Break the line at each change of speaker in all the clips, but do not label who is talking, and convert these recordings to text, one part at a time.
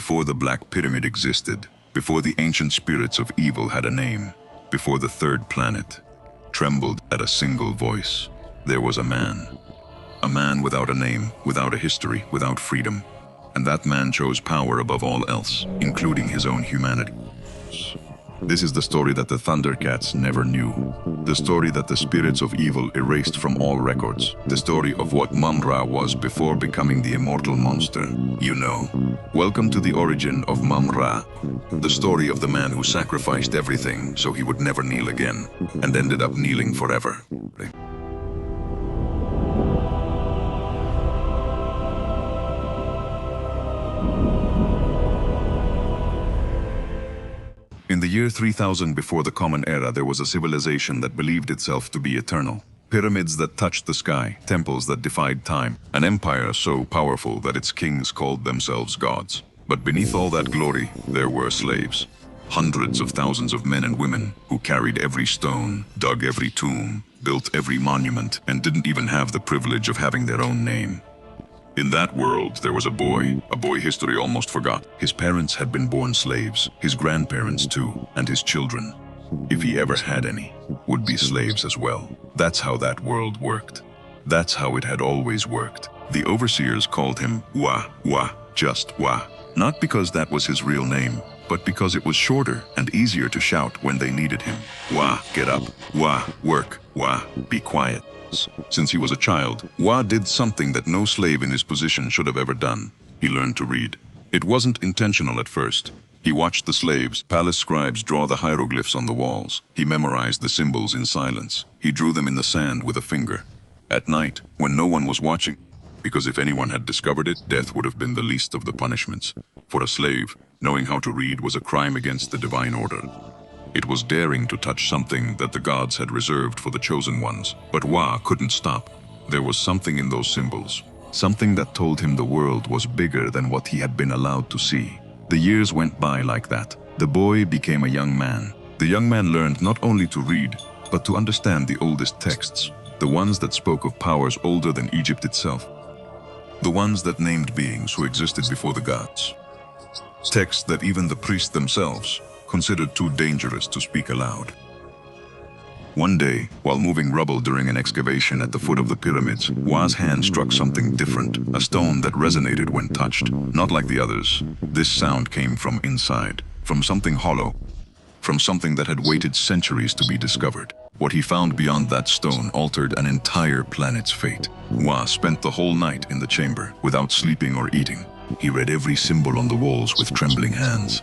before the Black Pyramid existed, before the ancient spirits of evil had a name, before the third planet trembled at a single voice, there was a man. A man without a name, without a history, without freedom. And that man chose power above all else, including his own humanity. This is the story that the Thundercats never knew. The story that the spirits of evil erased from all records. The story of what Mumm-Ra was before becoming the immortal monster. You know. Welcome to the origin of Mumm-Ra. The story of the man who sacrificed everything so he would never kneel again, and ended up kneeling forever. In the year 3000 before the Common Era, there was a civilization that believed itself to be eternal. Pyramids that touched the sky, temples that defied time, an empire so powerful that its kings called themselves gods. But beneath all that glory, there were slaves. Hundreds of thousands of men and women who carried every stone, dug every tomb, built every monument, and didn't even have the privilege of having their own name. In that world, there was a boy history almost forgot. His parents had been born slaves, his grandparents too, and his children, if he ever had any, would be slaves as well. That's how that world worked. That's how it had always worked. The overseers called him Wa, just Wa. Not because that was his real name, but because it was shorter and easier to shout when they needed him. Wa, get up. Wa, work. Wa, be quiet. Since he was a child, Wa did something that no slave in his position should have ever done. He learned to read. It wasn't intentional at first. He watched the slaves, palace scribes, draw the hieroglyphs on the walls. He memorized the symbols in silence. He drew them in the sand with a finger. At night, when no one was watching, because if anyone had discovered it, death would have been the least of the punishments. For a slave, knowing how to read was a crime against the divine order. It was daring to touch something that the gods had reserved for the chosen ones. But Wa couldn't stop. There was something in those symbols. Something that told him the world was bigger than what he had been allowed to see. The years went by like that. The boy became a young man. The young man learned not only to read, but to understand the oldest texts. The ones that spoke of powers older than Egypt itself. The ones that named beings who existed before the gods. Texts that even the priests themselves considered too dangerous to speak aloud. One day, while moving rubble during an excavation at the foot of the pyramids, Wa's hand struck something different, a stone that resonated when touched, not like the others. This sound came from inside, from something hollow, from something that had waited centuries to be discovered. What he found beyond that stone altered an entire planet's fate. Wa spent the whole night in the chamber, without sleeping or eating. He read every symbol on the walls with trembling hands.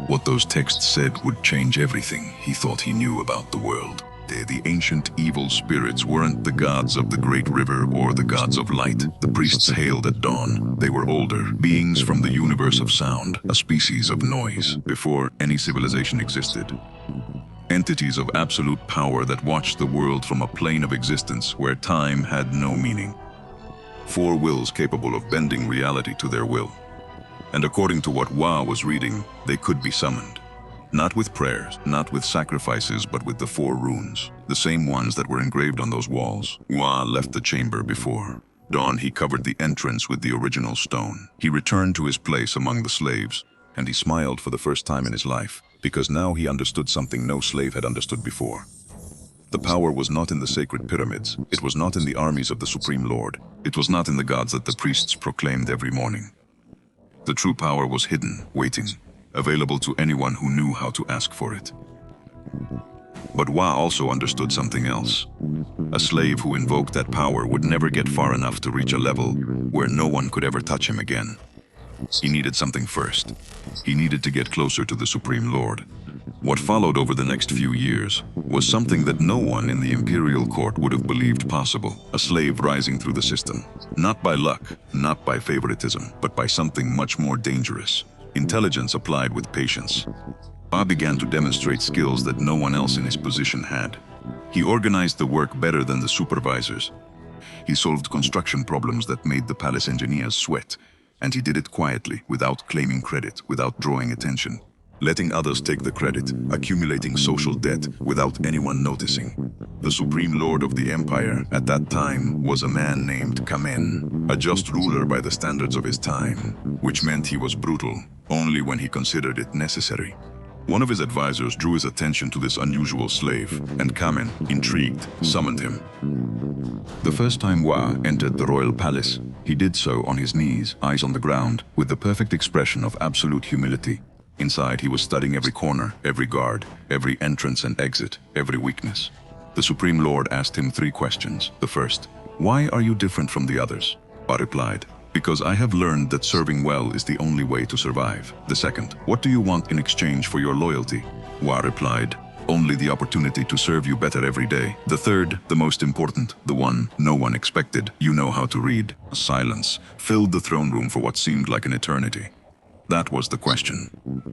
What those texts said would change everything he thought he knew about the world. The ancient evil spirits weren't the gods of the great river or the gods of light. The priests hailed at dawn. They were older, beings from the universe of sound, a species of noise, before any civilization existed. Entities of absolute power that watched the world from a plane of existence where time had no meaning. Four wills capable of bending reality to their will. And according to what Wa was reading, they could be summoned. Not with prayers, not with sacrifices, but with the four runes, the same ones that were engraved on those walls. Wa left the chamber before dawn. He covered the entrance with the original stone. He returned to his place among the slaves, and he smiled for the first time in his life, because now he understood something no slave had understood before. The power was not in the sacred pyramids. It was not in the armies of the Supreme Lord. It was not in the gods that the priests proclaimed every morning. The true power was hidden, waiting, available to anyone who knew how to ask for it. But Wa also understood something else. A slave who invoked that power would never get far enough to reach a level where no one could ever touch him again. He needed something first. He needed to get closer to the Supreme Lord. What followed over the next few years was something that no one in the imperial court would have believed possible. A slave rising through the system. Not by luck, not by favoritism, but by something much more dangerous. Intelligence applied with patience. Wa began to demonstrate skills that no one else in his position had. He organized the work better than the supervisors. He solved construction problems that made the palace engineers sweat. And he did it quietly, without claiming credit, without drawing attention. letting others take the credit, accumulating social debt without anyone noticing. The Supreme Lord of the Empire at that time was a man named Kamen, a just ruler by the standards of his time, which meant he was brutal only when he considered it necessary. One of his advisors drew his attention to this unusual slave, and Kamen, intrigued, summoned him. The first time Wa entered the royal palace, he did so on his knees, eyes on the ground, with the perfect expression of absolute humility. Inside, he was studying every corner, every guard, every entrance and exit, every weakness. The Supreme Lord asked him 3 questions. The first, "Why are you different from the others?" Wa replied, "Because I have learned that serving well is the only way to survive." The second, "What do you want in exchange for your loyalty?" Wa replied, "Only the opportunity to serve you better every day." The third, the most important, the one no one expected, "You know how to read." Silence filled the throne room for what seemed like an eternity. That was the question.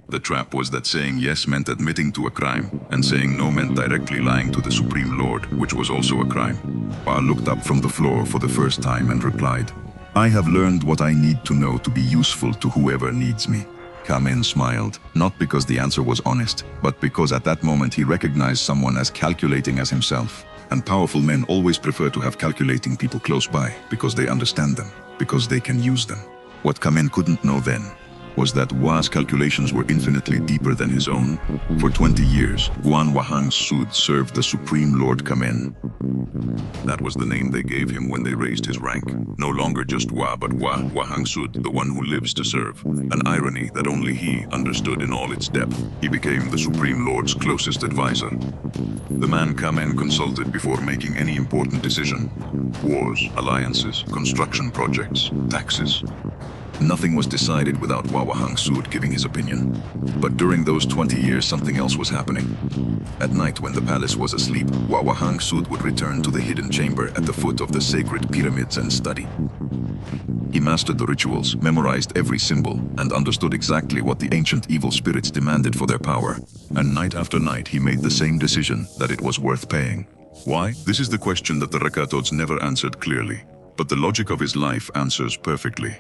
The trap was that saying yes meant admitting to a crime, and saying no meant directly lying to the Supreme Lord, which was also a crime. Wa looked up from the floor for the first time and replied, "I have learned what I need to know to be useful to whoever needs me." Kamen smiled, not because the answer was honest, but because at that moment he recognized someone as calculating as himself. And powerful men always prefer to have calculating people close by, because they understand them, because they can use them. What Kamen couldn't know then was that Wa's calculations were infinitely deeper than his own. For 20 years, Wahang Sud served the Supreme Lord Kamen. That was the name they gave him when they raised his rank. No longer just Wa, but Wahang Sud, the one who lives to serve. An irony that only he understood in all its depth. He became the Supreme Lord's closest advisor. The man Kamen consulted before making any important decision. Wars, alliances, construction projects, taxes. Nothing was decided witut Wahang Sud giving his opinion. But during those 20 years, something else was happening. At night, when the palace was asleep, Wahang Sud would return to the hidden chamber at the foot of the sacred pyramids and study. He mastered the rituals, memorized every symbol, and understood exactly what the ancient evil spirits demanded for their power. And night after night, he made the same decision, that it was worth paying. Why? This is the question that the Rakatods never answered clearly. But the logic of his life answers perfectly.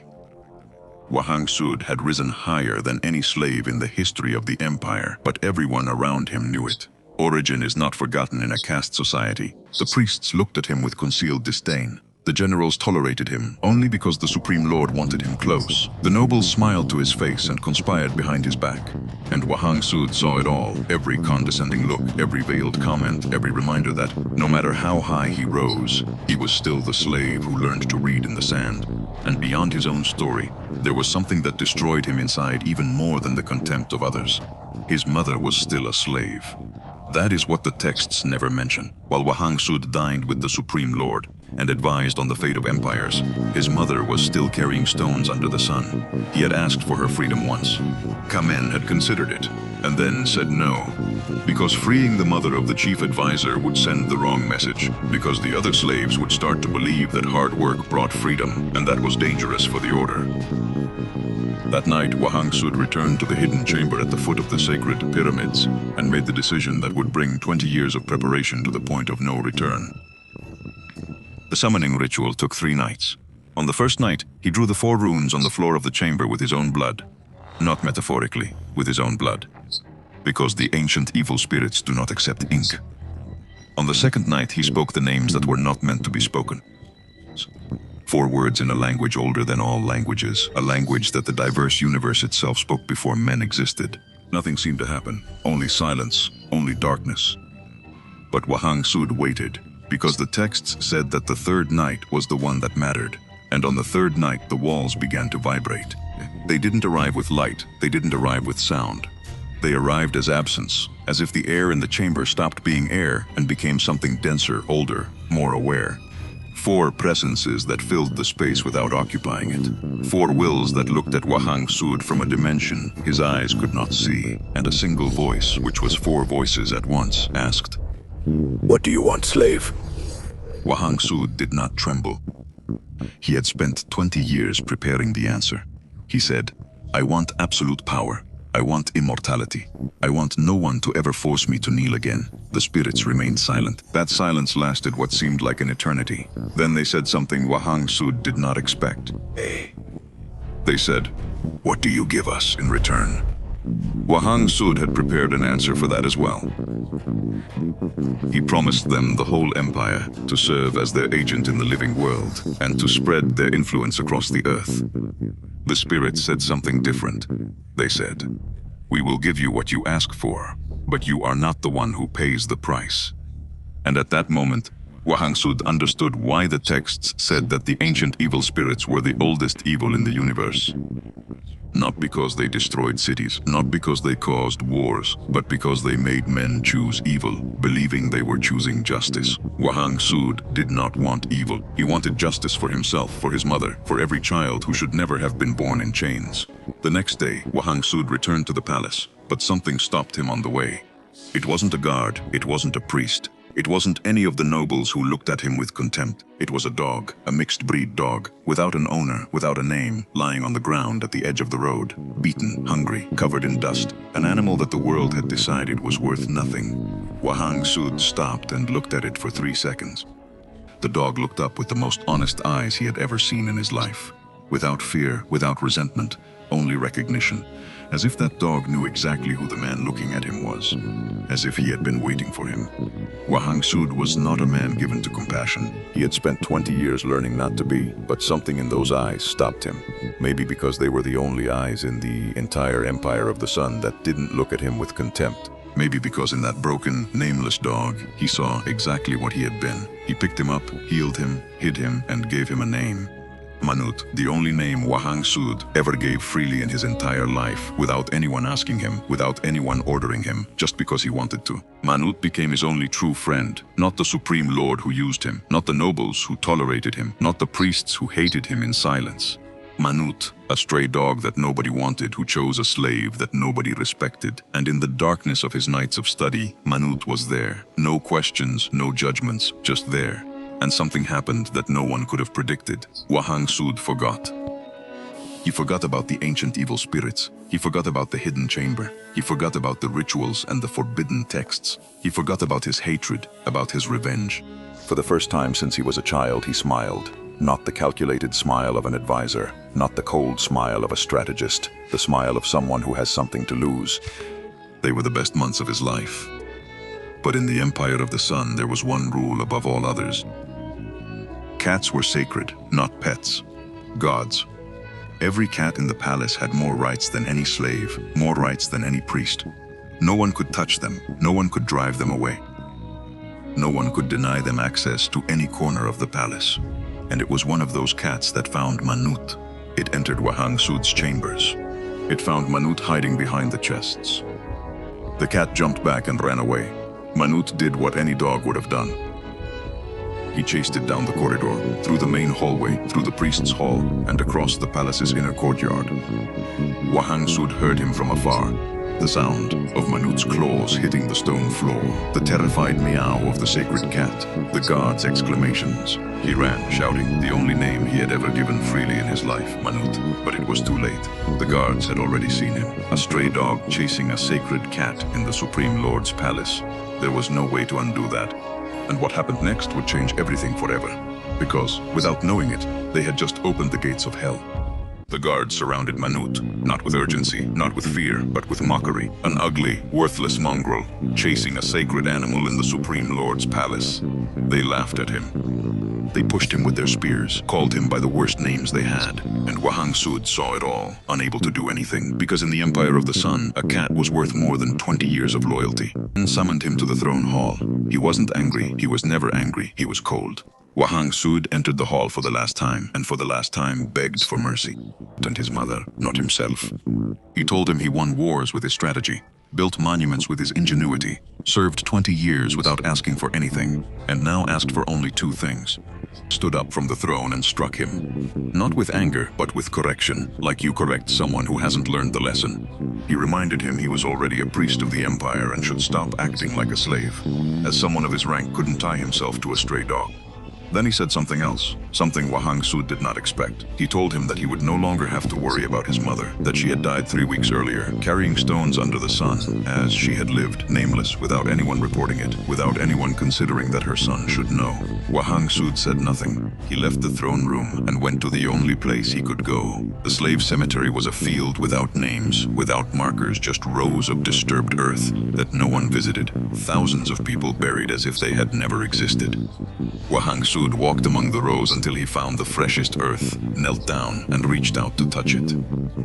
Wahang Sud had risen higher than any slave in the history of the empire, but everyone around him knew it. Origin is not forgotten in a caste society. The priests looked at him with concealed disdain. The generals tolerated him only because the Supreme Lord wanted him close. The nobles smiled to his face and conspired behind his back. And Wahang Sud saw it all, every condescending look, every veiled comment, every reminder that, no matter how high he rose, he was still the slave who learned to read in the sand. And beyond his own story, there was something that destroyed him inside even more than the contempt of others. His mother was still a slave. That is what the texts never mention. While Wahang Sud dined with the Supreme Lord and advised on the fate of empires, his mother was still carrying stones under the sun. He had asked for her freedom once. Kamen had considered it, and then said no, because freeing the mother of the chief advisor would send the wrong message, because the other slaves would start to believe that hard work brought freedom, and that was dangerous for the order. That night, Wahang Sud returned to the hidden chamber at the foot of the sacred pyramids and made the decision that would bring 20 years of preparation to the point of no return. The summoning ritual took 3 nights. On the first night, he drew the 4 runes on the floor of the chamber with his own blood. Not metaphorically, with his own blood. Because the ancient evil spirits do not accept ink. On the second night, he spoke the names that were not meant to be spoken. 4 words in a language older than all languages, a language that the diverse universe itself spoke before men existed. Nothing seemed to happen, only silence, only darkness. But Wahang Sud waited, because the texts said that the 3rd night was the one that mattered. And on the 3rd night, the walls began to vibrate. They didn't arrive with light, they didn't arrive with sound. They arrived as absence, as if the air in the chamber stopped being air and became something denser, older, more aware. 4 presences that filled the space without occupying it. 4 wills that looked at Wahang Sud from a dimension his eyes could not see. And a single voice, which was 4 voices at once, asked,
"What do you want, slave?"
Wahang Sud did not tremble. He had spent 20 years preparing the answer. He said, "I want absolute power. I want immortality. I want no one to ever force me to kneel again." The spirits remained silent. That silence lasted what seemed like an eternity. Then they said something Wahang Sud did not expect.
Hey.
They said, "What do you give us in return?" Wahang Sud had prepared an answer for that as well. He promised them the whole empire to serve as their agent in the living world and to spread their influence across the earth. The spirits said something different. They said, "We will give you what you ask for, but you are not the one who pays the price." And at that moment, Wahang Sud understood why the texts said that the ancient evil spirits were the oldest evil in the universe. Not because they destroyed cities, not because they caused wars, but because they made men choose evil, believing they were choosing justice. Wahang Sud did not want evil. He wanted justice for himself, for his mother, for every child who should never have been born in chains. The next day, Wahang Sud returned to the palace, but something stopped him on the way. It wasn't a guard, it wasn't a priest. It wasn't any of the nobles who looked at him with contempt. It was a dog, a mixed-breed dog, without an owner, without a name, lying on the ground at the edge of the road, beaten, hungry, covered in dust, an animal that the world had decided was worth nothing. Wahang Sud stopped and looked at it for 3 seconds. The dog looked up with the most honest eyes he had ever seen in his life. Without fear, without resentment, only recognition. As if that dog knew exactly who the man looking at him was. As if he had been waiting for him. Wahang Sud was not a man given to compassion. He had spent 20 years learning not to be, but something in those eyes stopped him. Maybe because they were the only eyes in the entire empire of the sun that didn't look at him with contempt. Maybe because in that broken, nameless dog, he saw exactly what he had been. He picked him up, healed him, hid him, and gave him a name. Manut, the only name Wahang Sud ever gave freely in his entire life, without anyone asking him, without anyone ordering him, just because he wanted to. Manut became his only true friend, not the supreme lord who used him, not the nobles who tolerated him, not the priests who hated him in silence. Manut, a stray dog that nobody wanted, who chose a slave that nobody respected. And in the darkness of his nights of study, Manut was there. No questions, no judgments, just there. And something happened that no one could have predicted. Wahang Sud forgot. He forgot about the ancient evil spirits. He forgot about the hidden chamber. He forgot about the rituals and the forbidden texts. He forgot about his hatred, about his revenge. For the first time since he was a child, he smiled. Not the calculated smile of an advisor, not the cold smile of a strategist, the smile of someone who has something to lose. They were the best months of his life. But in the Empire of the Sun, there was one rule above all others. Cats were sacred, not pets. Gods. Every cat in the palace had more rights than any slave, more rights than any priest. No one could touch them, no one could drive them away. No one could deny them access to any corner of the palace. And it was one of those cats that found Manut. It entered Wahang Sud's chambers. It found Manut hiding behind the chests. The cat jumped back and ran away. Manut did what any dog would have done. He chased it down the corridor, through the main hallway, through the priest's hall, and across the palace's inner courtyard. Wahang Sud heard him from afar, the sound of Manut's claws hitting the stone floor, the terrified meow of the sacred cat, the guard's exclamations. He ran, shouting the only name he had ever given freely in his life, Manut. But it was too late. The guards had already seen him, a stray dog chasing a sacred cat in the Supreme Lord's palace. There was no way to undo that. And what happened next would change everything forever. Because, without knowing it, they had just opened the gates of hell. The guards surrounded Manut, not with urgency, not with fear, but with mockery. An ugly, worthless mongrel, chasing a sacred animal in the Supreme Lord's palace. They laughed at him. They pushed him with their spears, called him by the worst names they had. And Wahang Sud saw it all, unable to do anything, because in the Empire of the Sun, a cat was worth more than 20 years of loyalty. And summoned him to the throne hall. He wasn't angry, he was never angry, he was cold. Wahang Sud entered the hall for the last time, and for the last time begged for mercy. And his mother, not himself. He told him he won wars with his strategy, built monuments with his ingenuity, served 20 years without asking for anything, and now asked for only 2 things. Stood up from the throne and struck him. Not with anger, but with correction, like you correct someone who hasn't learned the lesson. He reminded him he was already a priest of the empire and should stop acting like a slave, as someone of his rank couldn't tie himself to a stray dog. Then he said something else, something Wahang Sud did not expect. He told him that he would no longer have to worry about his mother, that she had died 3 weeks earlier, carrying stones under the sun, as she had lived, nameless, without anyone reporting it, without anyone considering that her son should know. Wahang Sud said nothing. He left the throne room and went to the only place he could go. The slave cemetery was a field without names, without markers, just rows of disturbed earth that no one visited, thousands of people buried as if they had never existed. Wahang Sud walked among the rows until he found the freshest earth, knelt down and reached out to touch it.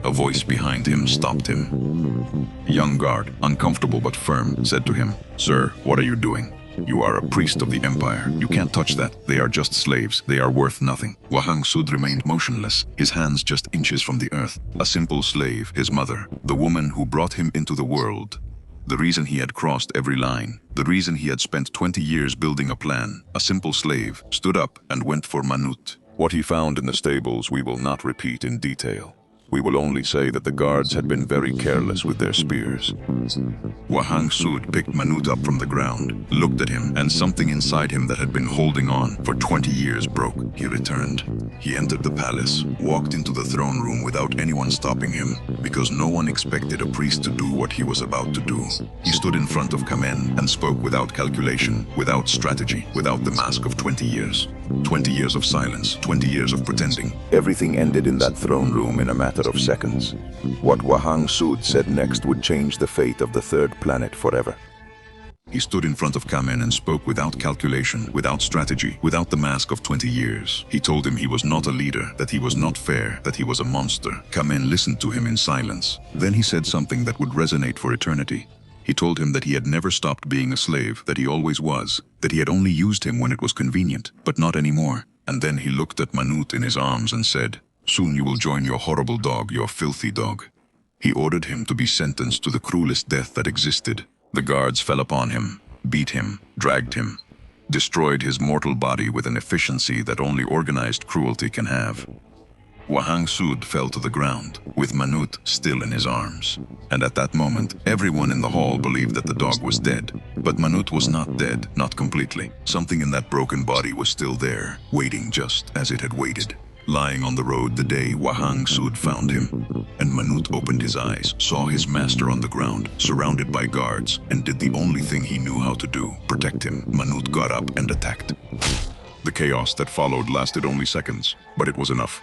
A voice behind him stopped him. A young guard, uncomfortable but firm, said to him, "Sir, what are you doing? You are a priest of the empire. You can't touch that. They are just slaves. They are worth nothing." Wahang Sud remained motionless, his hands just inches from the earth. A simple slave, his mother, the woman who brought him into the world. The reason he had crossed every line, the reason he had spent 20 years building a plan, a simple slave, stood up and went for Manut. What he found in the stables we will not repeat in detail. We will only say that the guards had been very careless with their spears. Wahang Sud picked Manut up from the ground, looked at him, and something inside him that had been holding on for 20 years broke. He returned. He entered the palace, walked into the throne room without anyone stopping him, because no one expected a priest to do what he was about to do. He stood in front of Kamen and spoke without calculation, without strategy, without the mask of 20 years. 20 years of silence, 20 years of pretending. Everything ended in that throne room in a matter of seconds. What Wahang Sud said next would change the fate of the third planet forever. He stood in front of Kamen and spoke without calculation, without strategy, without the mask of 20 years. He told him he was not a leader, that he was not fair, that he was a monster. Kamen listened to him in silence. Then he said something that would resonate for eternity. He told him that he had never stopped being a slave, that he always was, that he had only used him when it was convenient, but not anymore. And then he looked at Manut in his arms and said, "Soon you will join your horrible dog, your filthy dog." He ordered him to be sentenced to the cruelest death that existed. The guards fell upon him, beat him, dragged him, destroyed his mortal body with an efficiency that only organized cruelty can have. Wahang Sud fell to the ground, with Manut still in his arms. And at that moment, everyone in the hall believed that the dog was dead. But Manut was not dead, not completely. Something in that broken body was still there, waiting just as it had waited. Lying on the road the day Wahang Sud found him. And Manut opened his eyes, saw his master on the ground, surrounded by guards, and did the only thing he knew how to do, protect him. Manut got up and attacked. The chaos that followed lasted only seconds, but it was enough.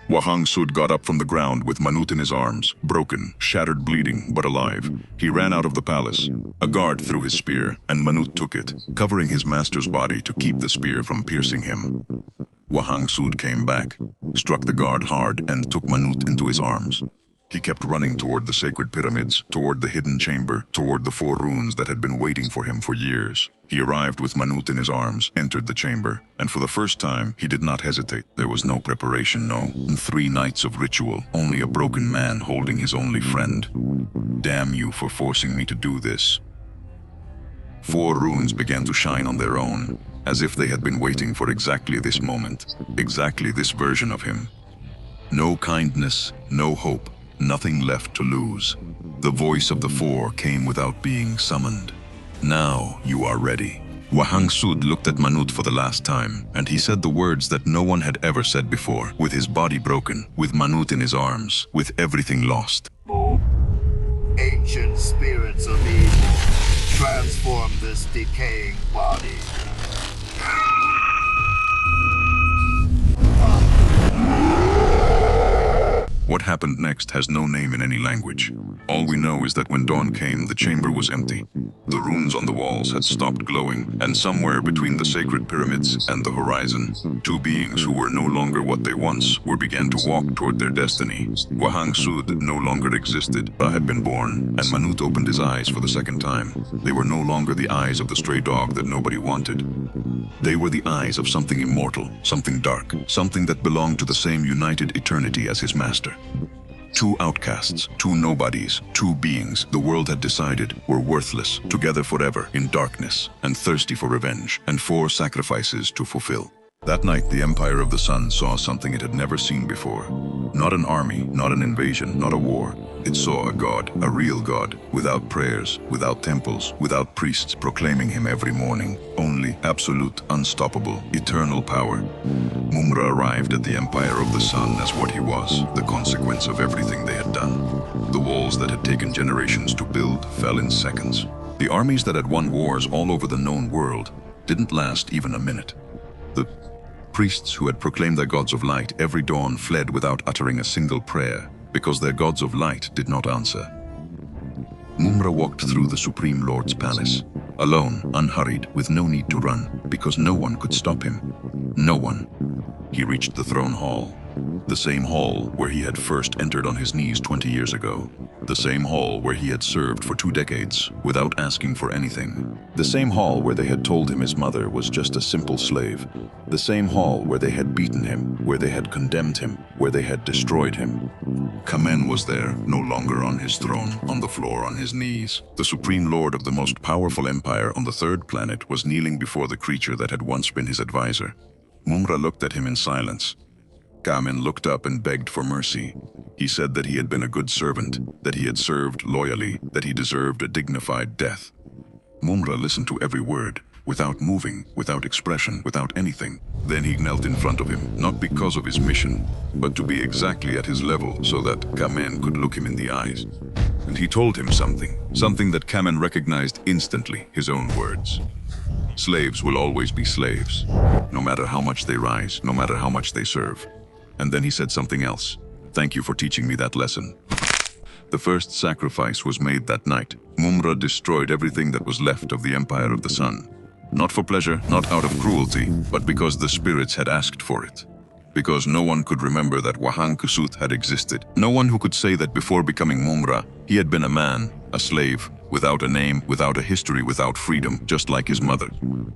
Wahang Sud got up from the ground with Manut in his arms, broken, shattered, bleeding, but alive. He ran out of the palace. A guard threw his spear, and Manut took it, covering his master's body to keep the spear from piercing him. Wahang Sud came back, struck the guard hard, and took Manut into his arms. He kept running toward the sacred pyramids, toward the hidden chamber, toward the 4 runes that had been waiting for him for years. He arrived with Manut in his arms, entered the chamber, and for the first time, he did not hesitate. There was no preparation, no. 3 nights of ritual, only a broken man holding his only friend. Damn you for forcing me to do this. 4 runes began to shine on their own, as if they had been waiting for exactly this moment, exactly this version of him. No kindness, no hope. Nothing left to lose. The voice of the 4 came without being summoned. Now you are ready. Wahang Sud looked at Manut for the last time, and he said the words that no one had ever said before, with his body broken, with Manut in his arms, with everything lost.
Ancient spirits of evil, transform this decaying body.
What happened next has no name in any language. All we know is that when dawn came, the chamber was empty. The runes on the walls had stopped glowing, and somewhere between the sacred pyramids and the horizon, 2 beings who were no longer what they once were began to walk toward their destiny. Wahang Sud no longer existed, but had been born, and Manut opened his eyes for the second time. They were no longer the eyes of the stray dog that nobody wanted. They were the eyes of something immortal, something dark, something that belonged to the same united eternity as his master. 2 outcasts, 2 nobodies, 2 beings the world had decided were worthless, together forever in darkness, and thirsty for revenge, and 4 sacrifices to fulfill. That night, the Empire of the Sun saw something it had never seen before. Not an army, not an invasion, not a war. It saw a god, a real god, without prayers, without temples, without priests proclaiming him every morning. Only absolute, unstoppable, eternal power. Mumm-Ra arrived at the Empire of the Sun as what he was, the consequence of everything they had done. The walls that had taken generations to build fell in seconds. The armies that had won wars all over the known world didn't last even a minute. The priests who had proclaimed their gods of light every dawn fled without uttering a single prayer, because their gods of light did not answer. Mumm-Ra walked through the Supreme Lord's palace, alone, unhurried, with no need to run, because no one could stop him. No one. He reached the throne hall. The same hall where he had first entered on his knees 20 years ago. The same hall where he had served for 2 decades without asking for anything. The same hall where they had told him his mother was just a simple slave. The same hall where they had beaten him, where they had condemned him, where they had destroyed him. Kamen was there, no longer on his throne, on the floor on his knees. The Supreme Lord of the most powerful empire on the 3rd planet was kneeling before the creature that had once been his advisor. Mumm-Ra looked at him in silence. Kamen looked up and begged for mercy. He said that he had been a good servant, that he had served loyally, that he deserved a dignified death. Mumm-Ra listened to every word, without moving, without expression, without anything. Then he knelt in front of him, not because of his mission, but to be exactly at his level so that Kamen could look him in the eyes. And he told him something that Kamen recognized instantly, his own words. Slaves will always be slaves, no matter how much they rise, no matter how much they serve. And then he said something else. Thank you for teaching me that lesson. The first sacrifice was made that night. Mumm-Ra destroyed everything that was left of the Empire of the Sun. Not for pleasure, not out of cruelty, but because the spirits had asked for it. Because no one could remember that Wahang Kusut had existed. No one who could say that before becoming Mumm-Ra, he had been a man, a slave, without a name, without a history, without freedom, just like his mother.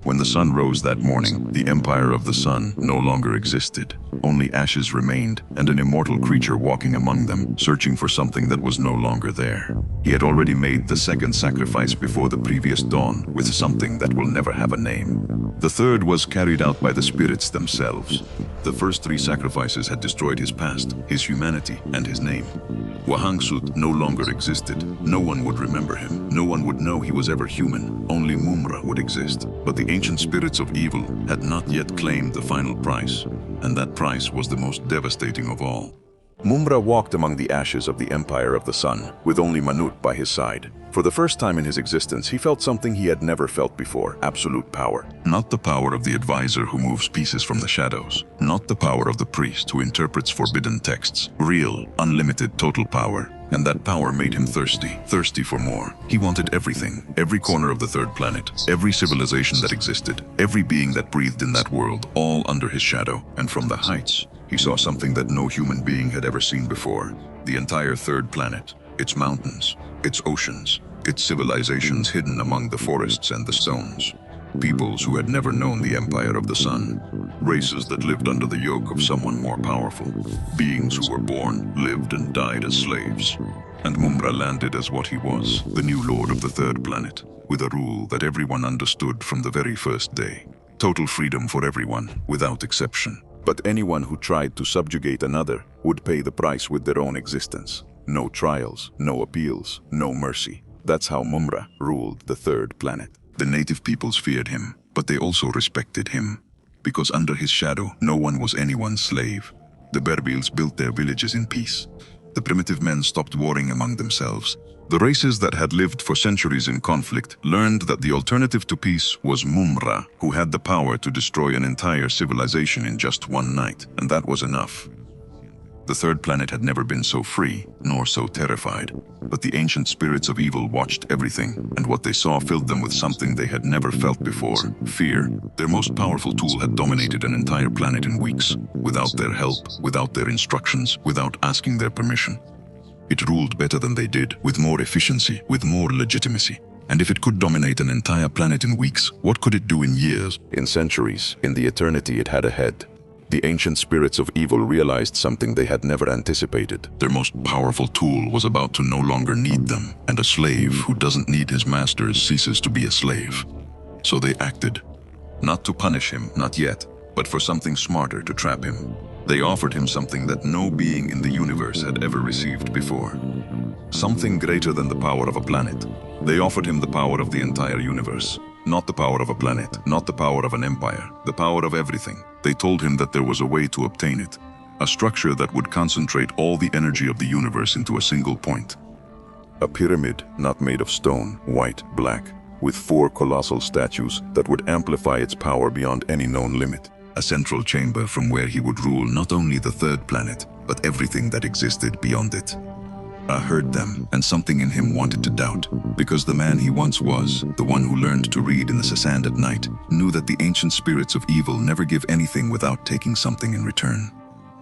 When the sun rose that morning, the Empire of the Sun no longer existed. Only ashes remained, and an immortal creature walking among them, searching for something that was no longer there. He had already made the second sacrifice before the previous dawn, with something that will never have a name. The third was carried out by the spirits themselves. The first 3 sacrifices had destroyed his past, his humanity, and his name. Wahang Kusut no longer existed. No one would remember him. No one would know he was ever human. Only Mumm-Ra would exist. But the ancient spirits of evil had not yet claimed the final price, and that price was the most devastating of all. Mumm-Ra walked among the ashes of the Empire of the Sun, with only Manut by his side. For the first time in his existence, he felt something he had never felt before, absolute power. Not the power of the advisor who moves pieces from the shadows. Not the power of the priest who interprets forbidden texts. Real, unlimited, total power. And that power made him thirsty for more. He wanted everything, every corner of the 3rd planet, every civilization that existed, every being that breathed in that world, all under his shadow. And from the heights, he saw something that no human being had ever seen before. The entire 3rd planet, its mountains, its oceans, its civilizations hidden among the forests and the stones. Peoples who had never known the Empire of the Sun. Races that lived under the yoke of someone more powerful. Beings who were born, lived, and died as slaves. And Mumm-Ra landed as what he was, the new lord of the 3rd planet, with a rule that everyone understood from the very first day. Total freedom for everyone, without exception. But anyone who tried to subjugate another would pay the price with their own existence. No trials, no appeals, no mercy. That's how Mumm-Ra ruled the 3rd planet. The native peoples feared him, but they also respected him. Because under his shadow, no one was anyone's slave. The Berbils built their villages in peace. The primitive men stopped warring among themselves. The races that had lived for centuries in conflict learned that the alternative to peace was Mumm-Ra, who had the power to destroy an entire civilization in just one night, and that was enough. The 3rd planet had never been so free, nor so terrified. But the ancient spirits of evil watched everything, and what they saw filled them with something they had never felt before, fear. Their most powerful tool had dominated an entire planet in weeks, without their help, without their instructions, without asking their permission. It ruled better than they did, with more efficiency, with more legitimacy. And if it could dominate an entire planet in weeks, what could it do in years, in centuries, in the eternity it had ahead? The ancient spirits of evil realized something they had never anticipated. Their most powerful tool was about to no longer need them, and a slave who doesn't need his masters ceases to be a slave. So they acted. Not to punish him, not yet, but for something smarter to trap him. They offered him something that no being in the universe had ever received before. Something greater than the power of a planet. They offered him the power of the entire universe. Not the power of a planet, not the power of an empire, the power of everything. They told him that there was a way to obtain it. A structure that would concentrate all the energy of the universe into a single point. A pyramid not made of stone, white, black, with 4 colossal statues that would amplify its power beyond any known limit. A central chamber from where he would rule not only the 3rd planet, but everything that existed beyond it. I heard them, and something in him wanted to doubt, because the man he once was, the one who learned to read in the sand at night, knew that the ancient spirits of evil never give anything without taking something in return.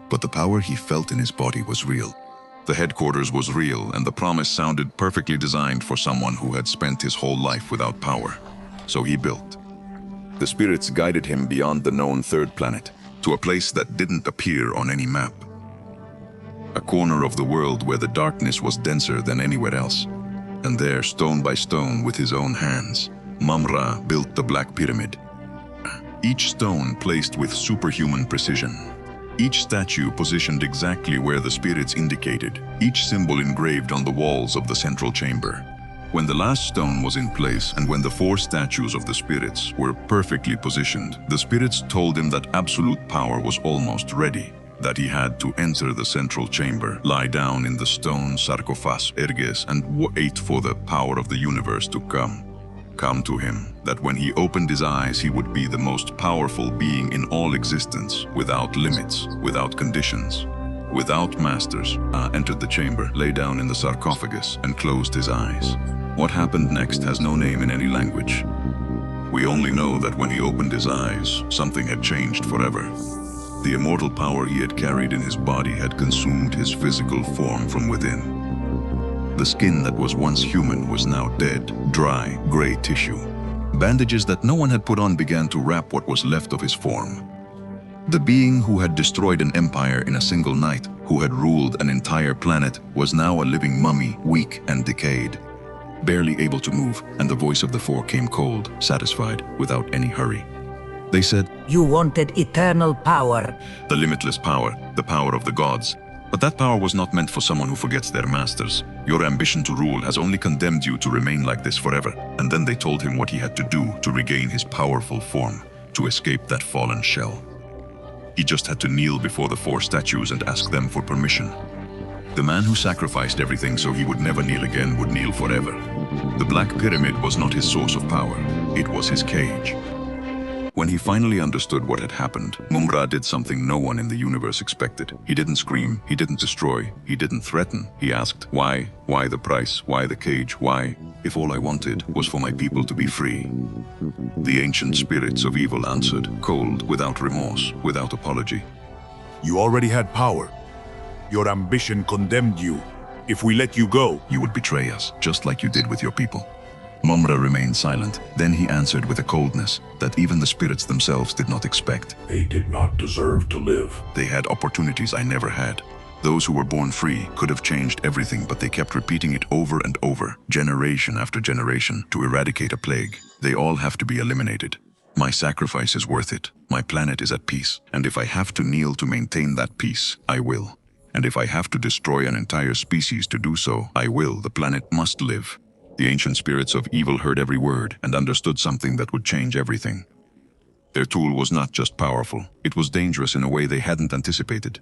But the power he felt in his body was real. The headquarters was real, and the promise sounded perfectly designed for someone who had spent his whole life without power. So he built. The spirits guided him beyond the known 3rd planet, to a place that didn't appear on any map. A corner of the world where the darkness was denser than anywhere else. And there, stone by stone, with his own hands, Mumm-Ra built the Black Pyramid. Each stone placed with superhuman precision. Each statue positioned exactly where the spirits indicated, each symbol engraved on the walls of the central chamber. When the last stone was in place and when the 4 statues of the spirits were perfectly positioned, the spirits told him that absolute power was almost ready, that he had to enter the central chamber, lie down in the stone sarcophagus, erges, and wait for the power of the universe to come to him, that when he opened his eyes he would be the most powerful being in all existence, without limits, without conditions, without masters. Entered the chamber, lay down in the sarcophagus, and closed his eyes. What happened next has no name in any language. We only know that when he opened his eyes, something had changed forever. The immortal power he had carried in his body had consumed his physical form from within. The skin that was once human was now dead, dry, gray tissue. Bandages that no one had put on began to wrap what was left of his form. The being who had destroyed an empire in a single night, who had ruled an entire planet, was now a living mummy, weak and decayed. Barely able to move, and the voice of the 4 came cold, satisfied, without any hurry. They said,
You wanted eternal power.
The limitless power, the power of the gods. But that power was not meant for someone who forgets their masters. Your ambition to rule has only condemned you to remain like this forever. And then they told him what he had to do to regain his powerful form, to escape that fallen shell. He just had to kneel before the 4 statues and ask them for permission. The man who sacrificed everything so he would never kneel again would kneel forever. The Black Pyramid was not his source of power, it was his cage. When he finally understood what had happened, Mumm-Ra did something no one in the universe expected. He didn't scream, he didn't destroy, he didn't threaten. He asked, why? Why the price? Why the cage? Why? If all I wanted was for my people to be free. The ancient spirits of evil answered, cold, without remorse, without apology.
You already had power. Your ambition condemned you. If we let you go,
You would betray us, just like you did with your people. Mumm-Ra remained silent. Then he answered with a coldness that even the spirits themselves did not expect.
they did not deserve to live.
They had opportunities I never had. Those who were born free could have changed everything, but they kept repeating it over and over, generation after generation, to eradicate a plague. They all have to be eliminated. My sacrifice is worth it. My planet is at peace. And if I have to kneel to maintain that peace, I will. And if I have to destroy an entire species to do so, I will. The planet must live. The ancient spirits of evil heard every word and understood something that would change everything. Their tool was not just powerful, it was dangerous in a way they hadn't anticipated.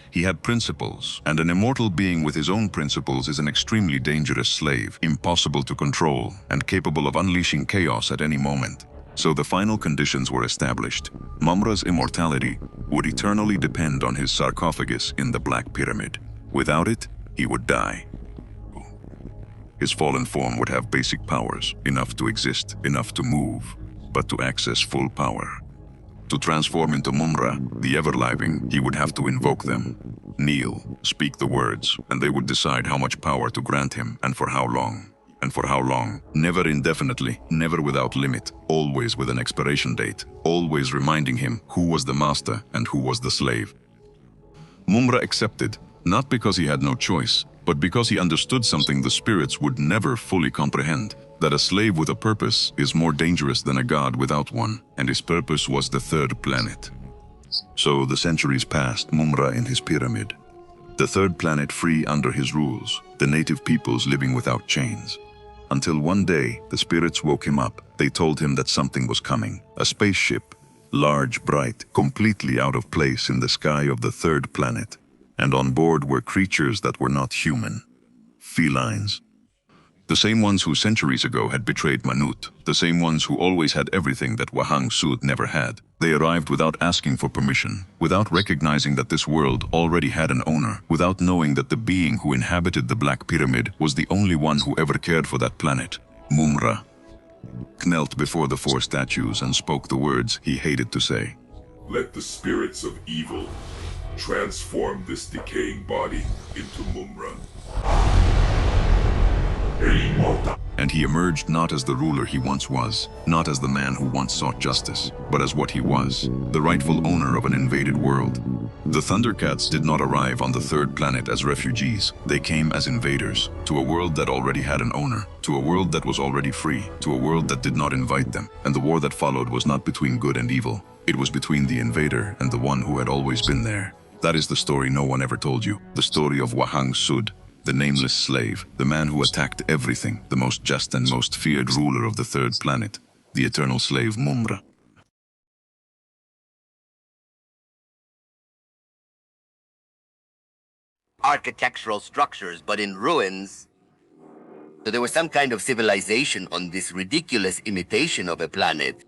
He had principles, and an immortal being with his own principles is an extremely dangerous slave, impossible to control, and capable of unleashing chaos at any moment. So the final conditions were established. Mumm-Ra's immortality would eternally depend on his sarcophagus in the Black Pyramid. Without it, he would die. His fallen form would have basic powers, enough to exist, enough to move, but to access full power. To transform into Mumm-Ra, the ever-living, he would have to invoke them. Kneel, speak the words, and they would decide how much power to grant him and for how long. And for how long? Never indefinitely, never without limit, always with an expiration date, always reminding him who was the master and who was the slave. Mumm-Ra accepted, not because he had no choice, but because he understood something the spirits would never fully comprehend. that a slave with a purpose is more dangerous than a god without one, and his purpose was the third planet. So the centuries passed, Mumm-Ra in his pyramid. The third planet free under his rules, the native peoples living without chains. Until one day, the spirits woke him up. They told him that something was coming. A spaceship, large, bright, completely out of place in the sky of the third planet. And on board were creatures that were not human. Felines. The same ones who centuries ago had betrayed Manut, the same ones who always had everything that Wahang Sud never had. They arrived without asking for permission, without recognizing that this world already had an owner, without knowing that the being who inhabited the Black Pyramid was the only one who ever cared for that planet, Mumm-Ra. Knelt before the four statues and spoke the words he hated to say.
Let the spirits of evil transform this decaying body into Mumm-Ra.
And he emerged not as the ruler he once was, not as the man who once sought justice, but as what he was, the rightful owner of an invaded world. The Thundercats did not arrive on the third planet as refugees. They came as invaders, to a world that already had an owner, to a world that was already free, to a world that did not invite them. And the war that followed was not between good and evil. It was between the invader and the one who had always been there. That is the story no one ever told you, the story of Wahang Sud, the nameless slave, the man who attacked everything, the most just and most feared ruler of the third planet, the eternal slave Mumm-Ra.
Architectural structures, but in ruins. So there was some kind of civilization on this ridiculous imitation of a planet.